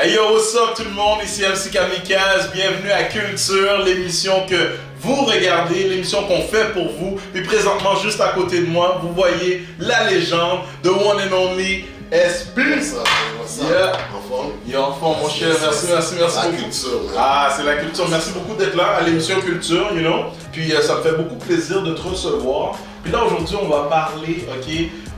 Hey yo, what's up tout le monde, ici MC Kamikaze, bienvenue à Culture, l'émission que vous regardez, l'émission qu'on fait pour vous. Puis présentement, juste à côté de moi, vous voyez la légende, the one and only SP. What's up? Yeah. En forme? Il est en forme, mon cher, merci La beaucoup. culture, man. Ah, c'est la culture, merci beaucoup d'être là à l'émission Culture, you know. Puis ça me fait beaucoup plaisir de te recevoir. Puis là, aujourd'hui, on va parler, ok,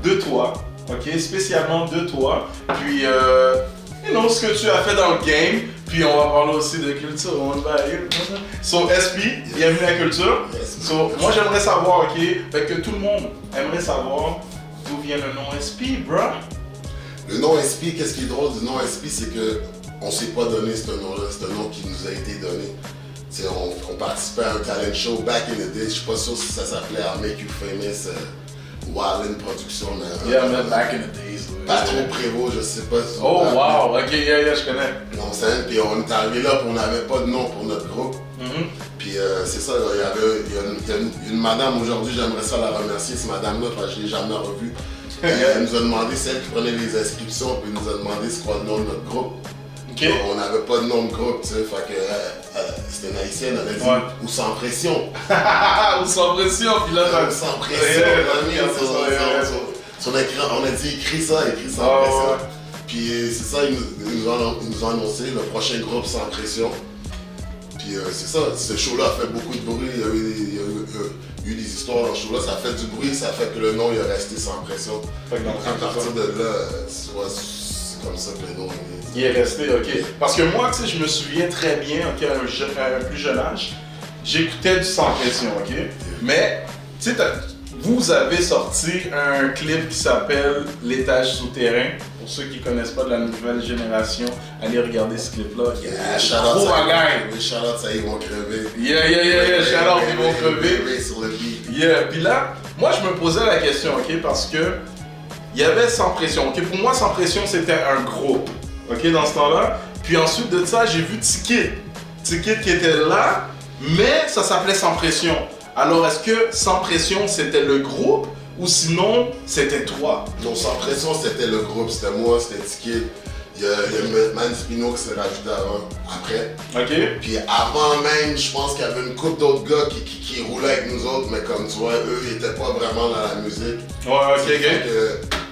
de toi, ok, spécialement de toi. Puis, you know, ce que tu as fait dans le game. Puis on va parler aussi de culture. So, SP, bienvenue à Culture. Yes, So, moi, j'aimerais savoir, ok, fait que tout le monde aimerait savoir d'où vient le nom SP, bro. Le nom SP, qu'est-ce qui est drôle du nom SP, c'est que on s'est pas donné ce nom-là, c'est un nom qui nous a été donné. T'sais, on participait à un talent show back in the day, je suis pas sûr si ça s'appelait I'll Make You Famous, Wildin Production, mais... Yeah, man, back in the days. Patron Prévost, je sais pas si... Oh, wow, ok, yeah, je connais. Non, c'est puis on est arrivé là, puis on n'avait pas de nom pour notre groupe. Puis c'est ça, là, il y a une madame aujourd'hui, j'aimerais ça la remercier, cette madame-là, parce que je l'ai jamais revue. Elle nous a demandé, c'est elle qui prenait les inscriptions, puis elle nous a demandé c'est quoi le nom de notre groupe. Ok. On n'avait pas de nom de groupe, tu sais, fait que c'était une haïtienne, elle a dit ou sans pression. Ou sans pression, puis là, Ou sans pression, on a dit écris ça sans pression. Puis c'est ça, ils nous ont annoncé le prochain groupe sans pression. Puis c'est ça, ce show-là a fait beaucoup de bruit, il y a eu des histoires dans ce show-là, ça a fait du bruit, ça a fait que le nom il est resté sans pression. Fait que donc, à partir de là, c'est comme ça que le nom il est resté, ok. Parce que moi, tu sais, je me souviens très bien, ok, à un plus jeune âge, j'écoutais du sans pression, ok. Mais, tu sais, vous avez sorti un clip qui s'appelle L'étage souterrain. Pour ceux qui connaissent pas de la nouvelle génération, allez regarder ce clip-là. Shout-out, ça ils vont crever. Yeah, shout-out, ils vont crever. Sur le beat. Yeah, puis là, moi je me posais la question, ok, parce que il y avait Sans Pression. Ok, pour moi, Sans Pression, c'était un groupe, ok, dans ce temps-là. Puis ensuite de ça, j'ai vu Ticket qui était là, mais ça s'appelait Sans Pression. Alors, est-ce que Sans Pression, c'était le groupe ou sinon, c'était toi? Non, Sans Pression, c'était le groupe, c'était moi, c'était Ticket. Il y a Man Spino qui s'est rajouté après. Ok. Puis avant même, je pense qu'il y avait une couple d'autres gars qui roulaient avec nous autres, mais comme tu vois, eux, ils étaient pas vraiment dans la musique. Ouais, ok.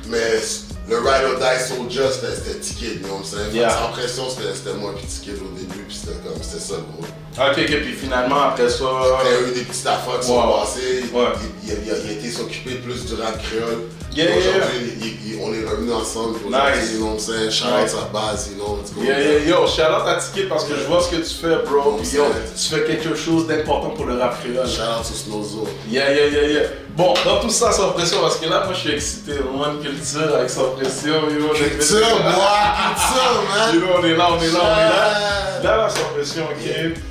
Mais le Ride or Die Soldier, c'était Ticket, you know what I'm saying? Sans Pression, c'était moi puis Ticket au début, puis c'était ça le groupe. Ok, puis finalement, après ça... Après, il y a eu des petites affaires qui sont passées. Ouais. Il a été s'occuper plus du rap créole. Aujourd'hui, on est revenus ensemble. Nice. You know what I'm saying? Shout out sa base, you know, let's go. Yo, shout out à Ticket parce que je vois ce que tu fais, bro. Puis yo, tu fais quelque chose d'important pour le rap créole. Shout out to Snowzo. Yeah. Bon, dans tout ça, Sans Pression, parce que là, moi, je suis excité. One Culture avec Sans Pression, yo. Culture, man. You know, on est là. Là, Sans Pression, ok.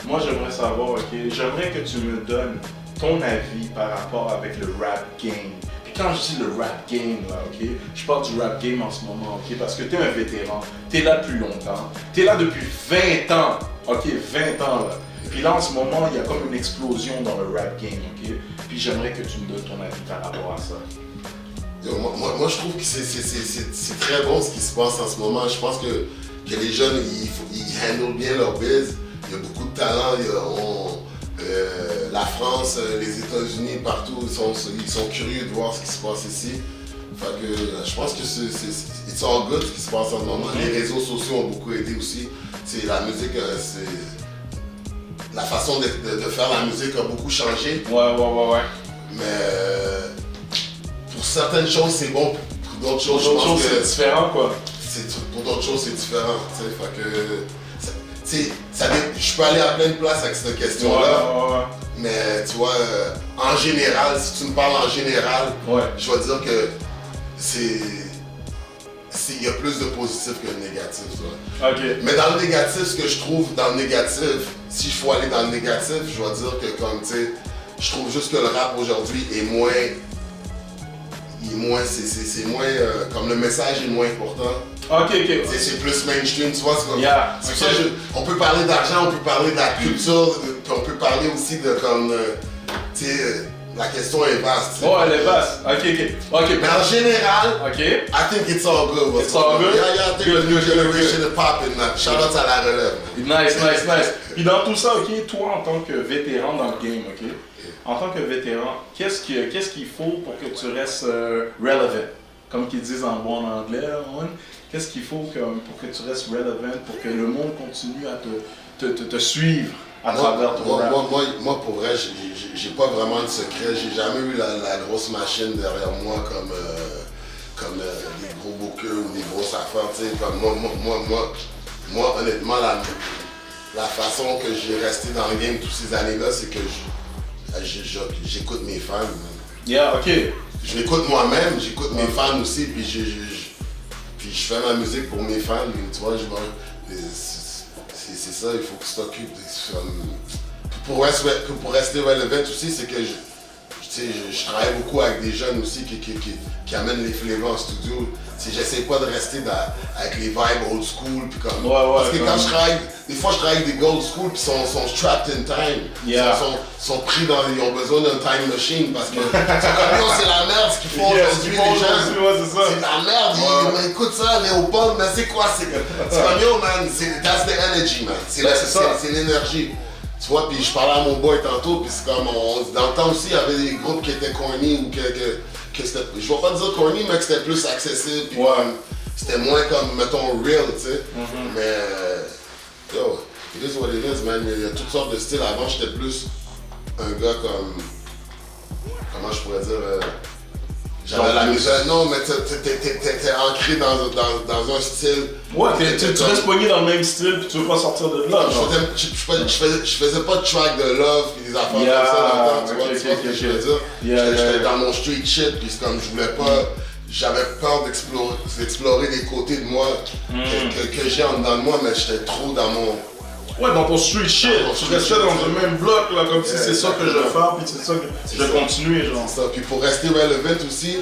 Moi, j'aimerais savoir, ok, j'aimerais que tu me donnes ton avis par rapport avec le rap game. Puis quand je dis le rap game, là, ok, je parle du rap game en ce moment, ok, parce que t'es un vétéran, t'es là depuis longtemps, t'es là depuis 20 ans, ok, 20 ans, là. Puis là, en ce moment, il y a comme une explosion dans le rap game, ok, puis j'aimerais que tu me donnes ton avis par rapport à ça. Moi, je trouve que c'est très bon ce qui se passe en ce moment. Je pense que les jeunes, ils handlent bien leur biz. Il y a beaucoup de talent, la France, les États-Unis, partout, ils sont curieux de voir ce qui se passe ici. Fait que je pense que it's all good ce qui se passe en ce moment. Les réseaux sociaux ont beaucoup aidé aussi. La musique, la façon de faire la musique a beaucoup changé. Ouais. Mais pour certaines choses, c'est bon. Pour d'autres choses, je pense que c'est différent, quoi. Pour d'autres choses, c'est différent. Fait que... je peux aller à plein de places avec cette question-là, mais tu vois, en général, si tu me parles en général, je vais dire que il y a plus de positif que de négatif. Okay. Mais dans le négatif, ce que je trouve dans le négatif, si je faut aller dans le négatif, je vais dire que comme tu sais, je trouve juste que le rap aujourd'hui est moins, comme le message est moins important. Ok. C'est plus mainstream, tu vois, c'est comme... C'est ça, on peut parler d'argent, on peut parler de la culture, puis on peut parler aussi de comme, tu sais, la question est vaste. Oh, elle est vaste. Ok. Mais en général, Ok. I think it's all good. It's all good? Yeah, I think Good, the new good, good, generation is popping, man. Shout out à la relève. Nice. Puis dans tout ça, ok, toi en tant que vétéran dans le game, ok, en tant que vétéran, qu'est-ce qu'il faut pour que tu restes relevant? Comme qu'ils disent en bon anglais, Owen, qu'est-ce qu'il faut pour que tu restes relevant, pour que le monde continue à te suivre à travers ton rap? Moi, pour vrai, j'ai pas vraiment de secret. J'ai jamais eu la grosse machine derrière moi comme des gros bookers ou des grosses affaires. Tu sais, comme moi, honnêtement, la façon que j'ai resté dans le game toutes ces années-là, c'est que j'écoute mes fans. Yeah, ok. Je l'écoute moi-même, j'écoute mes fans aussi, puis je fais ma musique pour mes fans. Tu vois, c'est ça, il faut que tu t'occupes. Pour rester relevant aussi, c'est que je travaille beaucoup avec des jeunes aussi qui amènent les flavors en studio. J'essaie pas de rester avec les vibes old school. Puis comme, parce que quand je travaille, des fois je travaille avec des old school puis sont trapped in time. Yeah. Sont pris ils ont besoin d'un time machine parce que c'est la merde ce qu'ils font aujourd'hui les gens. C'est la merde, ils écoutent ça, les au pump, mais c'est quoi? C'est comme yo man, that's the energy man. C'est l'énergie. Tu vois, puis je parlais à mon boy tantôt, puis c'est comme, dans le temps aussi, il y avait des groupes qui étaient corny ou que c'était, je vais pas dire corny, mais que c'était plus accessible, puis c'était moins comme, mettons, real, tu sais. Mais, yo, it is what it is, man. Il y a toutes sortes de styles. Avant, j'étais plus un gars comme, comment je pourrais dire, j'avais la musique. Non, mais t'es ancré dans un style. Ouais, tu restes pogné dans le même style puis tu veux pas sortir de là. Je faisais pas de track de love puis des affaires comme ça dans le temps, tu vois ce que je veux dire. J'étais dans mon street shit puis c'est comme je voulais pas. J'avais peur d'explorer des côtés de moi que j'ai en dedans de moi, mais j'étais trop dans mon. Ouais, dans ton street shit, tu restais dans le même bloc, là, comme si c'est ça que je veux faire, puis c'est ça que je vais continuer, genre. C'est ça, puis pour rester relevant aussi,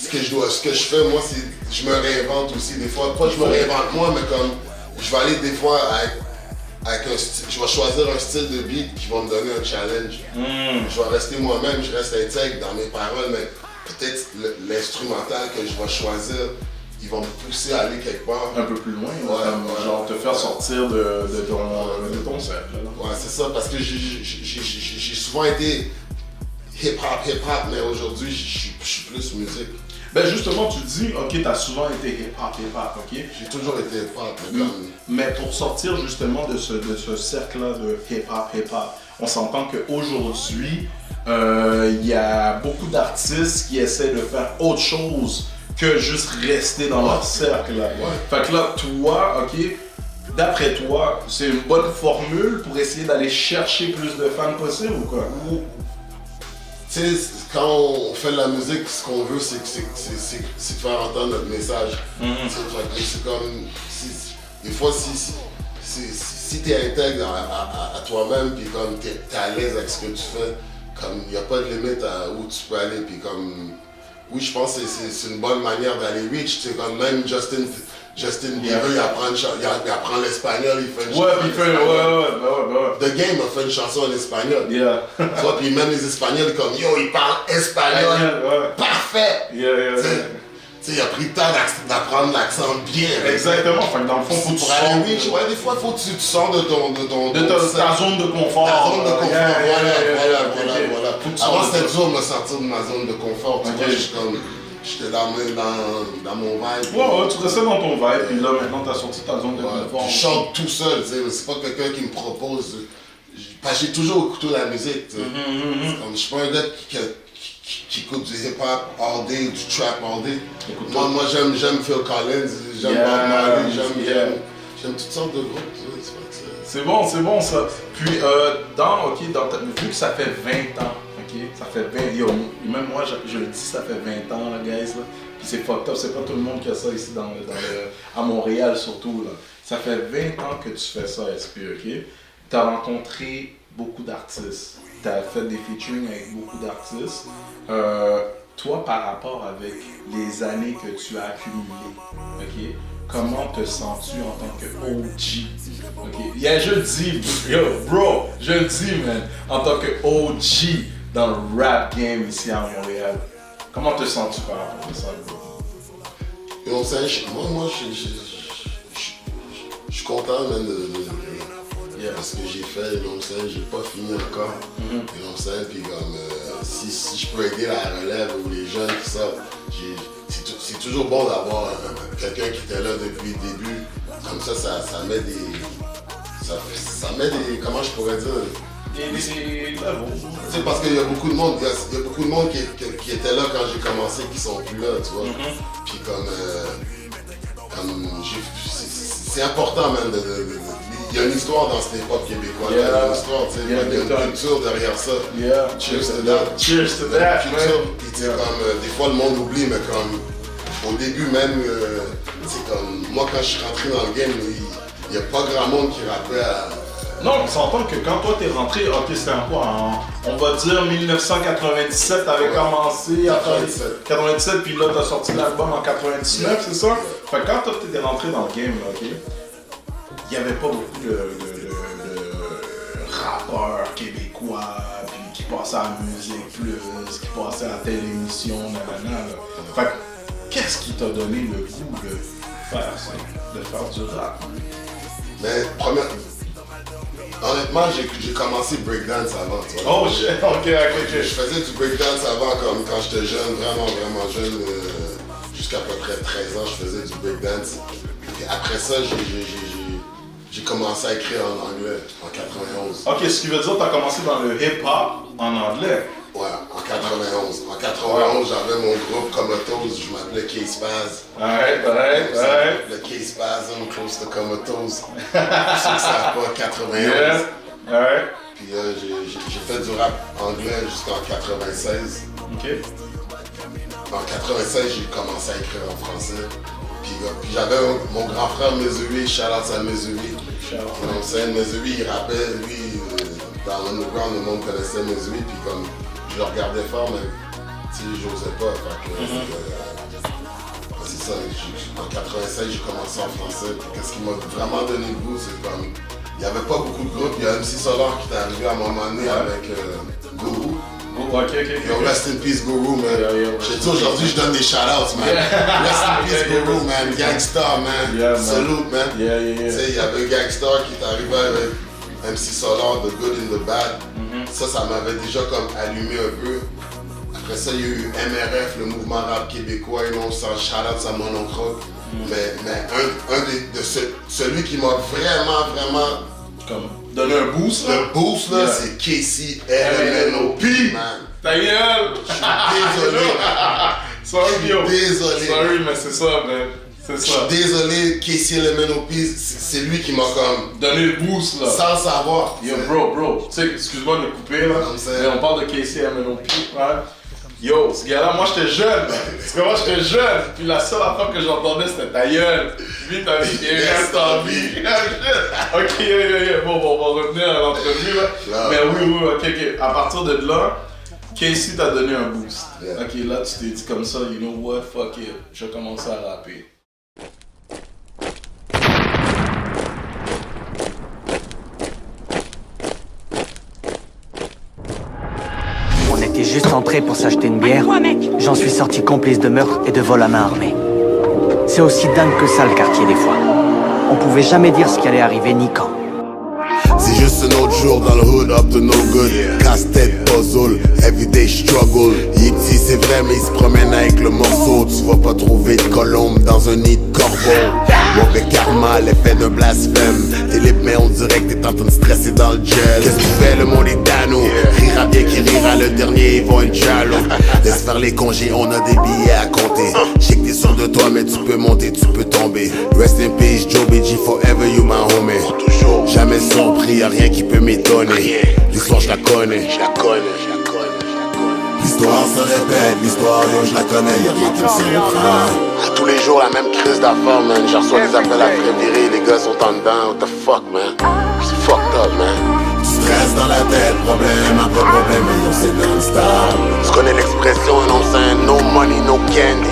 ce que je fais, moi, c'est je me réinvente aussi, des fois, pas je me réinvente moi, mais comme, je vais aller des fois avec un style, je vais choisir un style de beat qui va me donner un challenge. Je vais rester moi-même, je reste intègre dans mes paroles, mais peut-être l'instrumental que je vais choisir, ils vont me pousser à aller quelque part. Un peu plus loin, genre te faire sortir de ton cercle. Ouais, c'est ça, parce que j'ai souvent été hip-hop, mais aujourd'hui, je suis plus musique. Ben justement, tu dis, ok, t'as souvent été hip-hop, ok? J'ai toujours été hip-hop, mais pour sortir justement de ce cercle-là de hip-hop, on s'entend qu'aujourd'hui, il y a beaucoup d'artistes qui essaient de faire autre chose que juste rester dans leur cercle. Fait que là, toi, ok, d'après toi, c'est une bonne formule pour essayer d'aller chercher plus de fans possible ou quoi? Tu sais, quand on fait de la musique, ce qu'on veut, c'est de faire entendre notre message. C'est comme, des fois, si t'es intègre à toi-même, puis comme t'es à l'aise avec ce que tu fais, comme il n'y a pas de limite à où tu peux aller, puis comme, oui, je pense que c'est une bonne manière d'aller reach. C'est comme même Justin Bieber, il apprend l'espagnol, il fait une chanson. The Game a fait une chanson en espagnol. Tu vois, puis même les Espagnols, comme yo, ils parlent espagnol. Parfait! Il a pris le temps d'apprendre l'accent bien. Exactement. Fait que dans le fond, faut que tu sors. Des fois, il faut que tu sors de ta zone de confort. Ta zone de confort, voilà. Avant, c'était dur de me sortir de ma zone de confort. Tu vois, j'étais dans mon vibe. Ouais, tu restais dans ton vibe, puis là, maintenant, t'as sorti ta zone de confort. Je chante tout seul, tu sais. C'est pas quelqu'un qui me propose. Parce que j'ai toujours écouté la musique, tu sais. Je suis pas un gars qui écoute du hip-hop all day, du trap all day. Moi j'aime Phil Collins, j'aime Bob Marley, j'aime toutes sortes de groupes. C'est bon ça. Puis, vu que ça fait 20 ans, ok, ça fait 20 ans, même moi je le dis, ça fait 20 ans, là, guys, là. Puis c'est fucked up, c'est pas tout le monde qui a ça ici à Montréal surtout, là. Ça fait 20 ans que tu fais ça, SP, ok? T'as rencontré beaucoup d'artistes. Tu as fait des featuring avec beaucoup d'artistes. Toi, par rapport avec les années que tu as accumulées, okay, comment te sens-tu en tant que OG? Okay? Yeah, je le dis, yo, bro, je le dis, man, en tant que OG dans le rap game ici à Montréal. Comment te sens-tu par rapport à ça? Et on sait, moi, je suis content même de ce que j'ai fait. Et on sait, j'ai pas fini encore. Et on sait, puis comme si je peux aider la relève ou les jeunes, tout ça, c'est toujours bon d'avoir quelqu'un qui était là depuis le début. Comme ça met des. Ça met des. Comment je pourrais dire? C'est parce qu'il y a beaucoup de monde, il y a beaucoup de monde qui était là quand j'ai commencé, qui sont plus là, tu vois. Puis c'est important même il y a une histoire dans cette époque québécoise, il y a une histoire, tu sais, il y a une culture derrière ça. Cheers to that. Cheers to that, des fois le monde oublie, mais comme au début même, c'est comme moi quand je suis rentré dans le game, il n'y a pas grand monde qui rappelait à. Non, on s'entend que quand toi t'es rentré, ok, c'était en quoi? On va dire 1997, t'avais commencé à 97, puis là t'as sorti l'album en 99, c'est ça? Fait que quand toi t'étais rentré dans le game, ok, il n'y avait pas beaucoup de rappeurs québécois, puis qui passaient à Musique Plus, qui passaient à telle émission, nanana. Fait que qu'est-ce qui t'a donné le goût de faire ça, de faire du rap? Mais honnêtement, j'ai commencé breakdance avant, tu vois. Oh shit, ok. Je faisais du breakdance avant, comme quand j'étais jeune, vraiment jeune, jusqu'à peu près 13 ans, je faisais du breakdance. Et après ça, j'ai commencé à écrire en anglais, en 91. Ok, ce qui veut dire que tu as commencé dans le hip-hop en anglais. Ouais, en 91. En 91, j'avais mon groupe Comatose, je m'appelais K-Spaz. Alright. Le K-Spasm, Close to Comatose. C'est ça, pas 91. Yeah. Alright. Puis j'ai fait du rap anglais jusqu'en 96. Ok. En 96, j'ai commencé à écrire en français. Puis j'avais mon grand frère Mesuri, shout-out à Mesuri. Mesuri, il rappait, lui, dans l'underground, le monde connaissait Mesuri, puis comme je le regardais fort, mais j'osais pas. C'est ça, en 96, j'ai commencé en français. Qu'est-ce qui m'a vraiment donné le goût, c'est comme, il n'y avait pas beaucoup de groupes. Il y a MC Solar qui est arrivé à un moment donné avec Guru. Ok. Yo, rest in peace, Guru, man. J'ai dit aujourd'hui, je donne des shout-outs, man. Rest in peace, Guru, man. Gangstar, man. Salute, man. Tu sais, il y avait Gangstar qui est arrivé avec MC Solar, The Good and the Bad. Ça m'avait déjà comme allumé un peu. Après ça, il y a eu MRF, le mouvement rap québécois, et non, sans shout-outs à mon oncle. Mais celui qui m'a vraiment comme donner un boost là. Le boost là, c'est Casey LMNOP, man. Ta gueule! Je suis désolé. Sorry, mais c'est ça, man. C'est ça. Je suis désolé, Casey LMNOP, c'est lui qui m'a comme donné le boost là. Sans savoir. Yo, bro, tu sais, excuse-moi de me couper là. Mais on parle de Casey LMNOP, ouais. Yo, ce gars-là, moi j'étais jeune, parce que moi j'étais jeune, puis la seule affaire que j'entendais c'était ta gueule. Lui t'as dit qu'il reste en vie. Ok, bon, on va revenir à l'entrevue là. Mais oui, ok. À partir de là, Casey t'a donné un boost. Ok, là tu t'es dit comme ça, you know what, fuck it, je vais commencer à rapper. On était juste entrés pour s'acheter une bière. J'en suis sorti complice de meurtre et de vol à main armée. C'est aussi dingue que ça le quartier des fois. On pouvait jamais dire ce qui allait arriver ni quand. C'est juste un autre jour dans le hood, up to no good. Casse-tête, puzzle, everyday struggle. Il est petit, c'est vrai, mais il se promène avec le morceau. Tu vas pas trouver de colombe dans un nid de corbeau. Mauvais karma, l'effet d'un blasphème. T'es libre, mais on dirait que t'es en train de stresser dans le gel. Qu'est-ce que tu fais, le monde est dano. Rira bien qui rira, le dernier, ils vont être jaloux. Laisse faire les congés, on a des billets à compter. Je sais que t'es sûr de toi, mais tu peux monter, tu peux tomber. Rest in peace, Joe BG, forever you my homie. Jamais surpris, y'a rien qui peut m'étonner. L'histoire, je la connais. L'histoire se répète, l'histoire, yo, je la connais, y'a rien qui me surprend. Tous les jours, la même crise d'affaires, man. J'ai reçu des appels à prévirer, les gars sont en dedans. What the fuck, man? C'est fucked up, man. Stress dans la tête, problème après problème, mais yo, c'est non-stop. Tu connais l'expression, non, c'est no money, no candy.